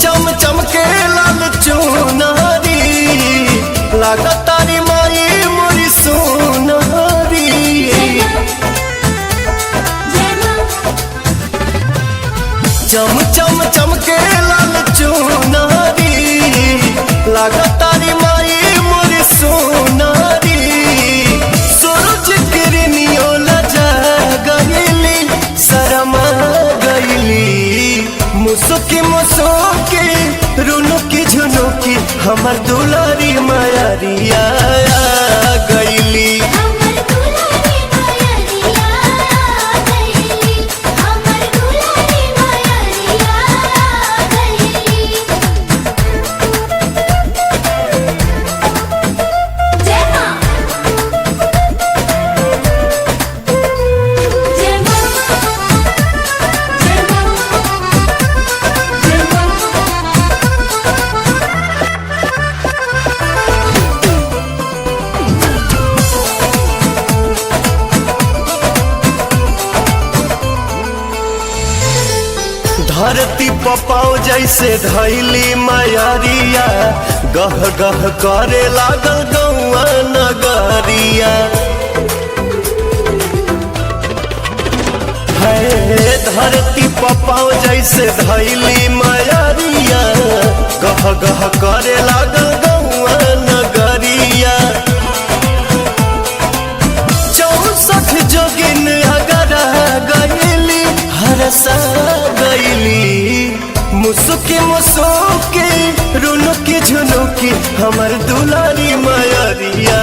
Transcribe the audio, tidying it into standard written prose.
चम चमके लाल चुनारी लागतारी माई मोरी सोनारी। चम चम चमके लाल चुनारी लागतारी माई मोरी सोनारी। सूरज किरनियो लजा गईली शरमा गईली। मुसुकी मुसुकी रुनुकी झुनुकी हमर दुलारी मायरिया गईली। धरती पपाओ जैसे धैली मायरिया गह गह करे लागल गौआ नगरिया। है धरती पपाओ जैसे धैली मायरिया गह गह करे लागल गौआ नगरिया। 64 जोगिन अगर गईली हरसा गईली। मुसुकी मुसुकी रुनुकी झुनुकी हमर दुलारी मायरिया।